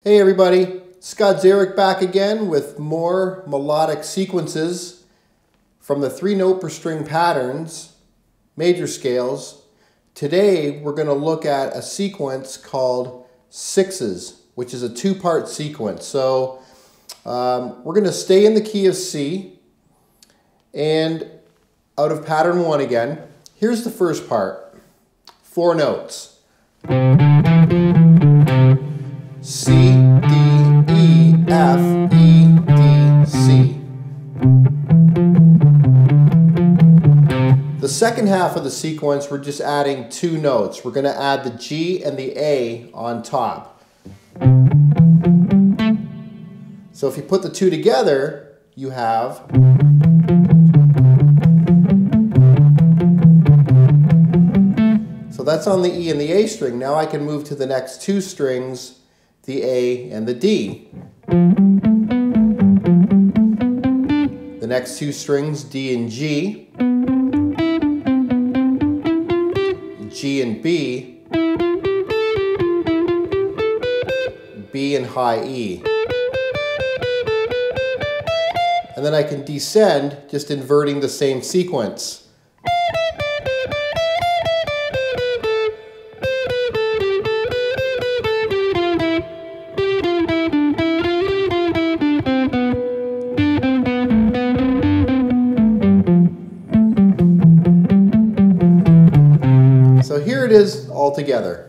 Hey everybody, Szeryk back again with more melodic sequences from the 3-note per string patterns, major scales. Today we're going to look at a sequence called 6's, which is a two-part sequence. So we're going to stay in the key of C and out of pattern 1 again. Here's the first part, 4 notes. C, D, E, F, E, D, C. The second half of the sequence, we're just adding 2 notes. We're going to add the G and the A on top. So if you put the 2 together, you have so that's on the E and the A string. Now I can move to the next 2 strings, the A and the D. The next 2 strings, D and G, G and B, B and high E. And then I can descend, just inverting the same sequence. So here it is all together.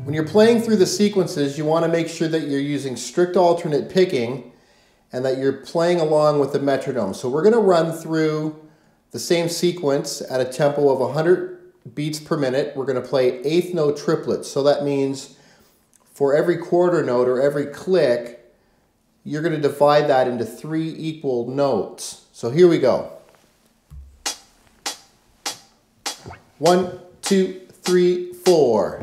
When you're playing through the sequences, you want to make sure that you're using strict alternate picking and that you're playing along with the metronome. So we're going to run through the same sequence at a tempo of 100 beats per minute. We're going to play 8th note triplets. So that means for every quarter note or every click, you're going to divide that into 3 equal notes. So here we go. 1, 2, 3, 4.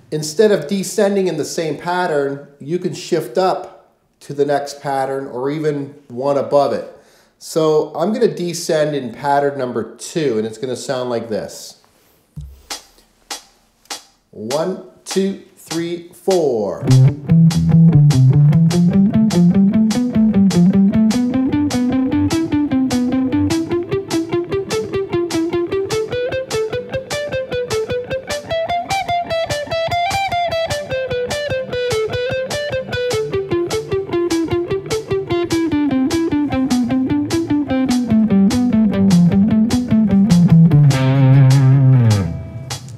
Instead of descending in the same pattern, you can shift up to the next pattern or even one above it. So I'm going to descend in pattern number 2, and it's going to sound like this. 1, 2, 3, 4.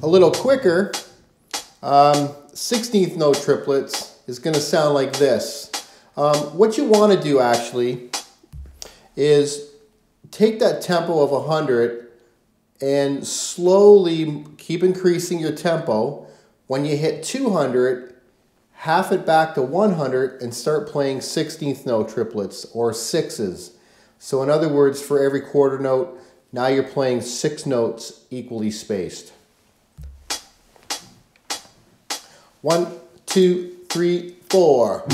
A little quicker, 16th note triplets is going to sound like this. What you want to do actually is take that tempo of 100 and slowly keep increasing your tempo. When you hit 200, half it back to 100 and start playing 16th note triplets or 6's. So in other words, for every quarter note, now you're playing 6 notes equally spaced. 1, 2, 3, 4.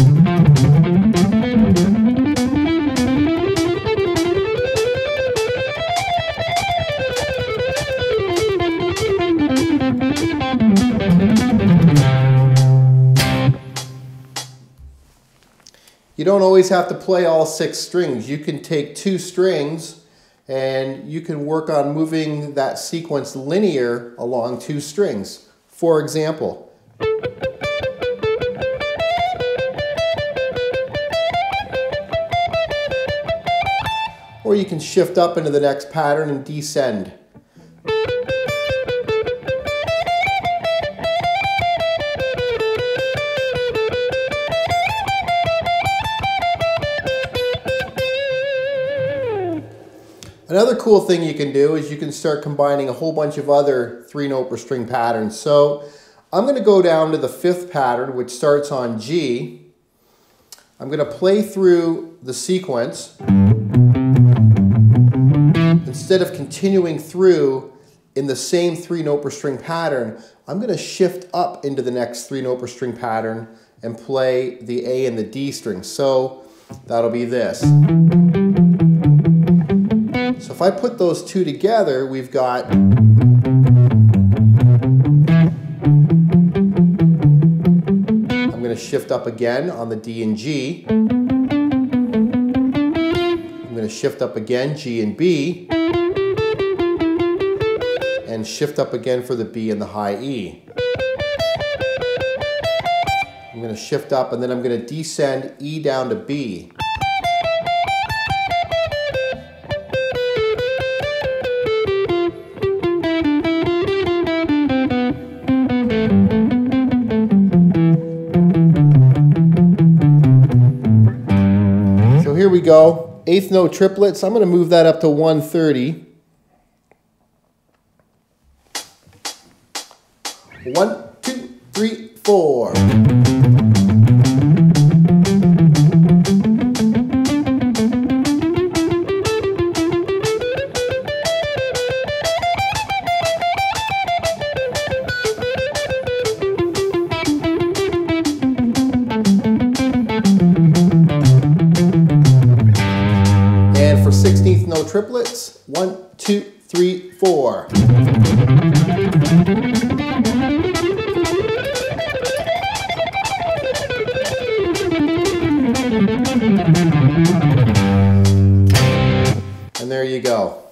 You don't always have to play all 6 strings. You can take 2 strings and you can work on moving that sequence linear along 2 strings. For example, or you can shift up into the next pattern and descend. Another cool thing you can do is you can start combining a whole bunch of other 3-note per string patterns. So I'm going to go down to the 5th pattern, which starts on G. I'm going to play through the sequence. Instead of continuing through in the same 3-note per string pattern, I'm going to shift up into the next 3-note per string pattern and play the A and the D strings. So that'll be this. So if I put those two together, we've got I'm going to shift up again on the D and G. I'm going to shift up again, G and B, and shift up again for the B and the high E. I'm going to shift up and then I'm going to descend E down to B. Here we go, 8th note triplets. I'm going to move that up to 130. 1, 2, 3, 4. And for 16th note triplets, 1, 2, 3, 4. And there you go.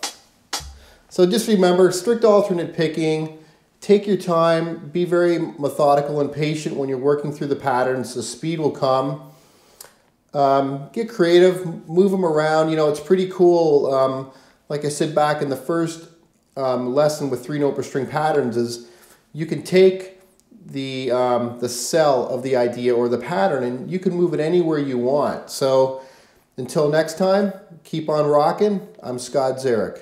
So just remember, strict alternate picking. Take your time, be very methodical and patient when you're working through the patterns. The speed will come. Get creative, move them around. You know, it's pretty cool. Like I said back in the first lesson with 3-note per string patterns, is you can take the cell of the idea or the pattern and you can move it anywhere you want. So until next time, keep on rocking. I'm Szeryk.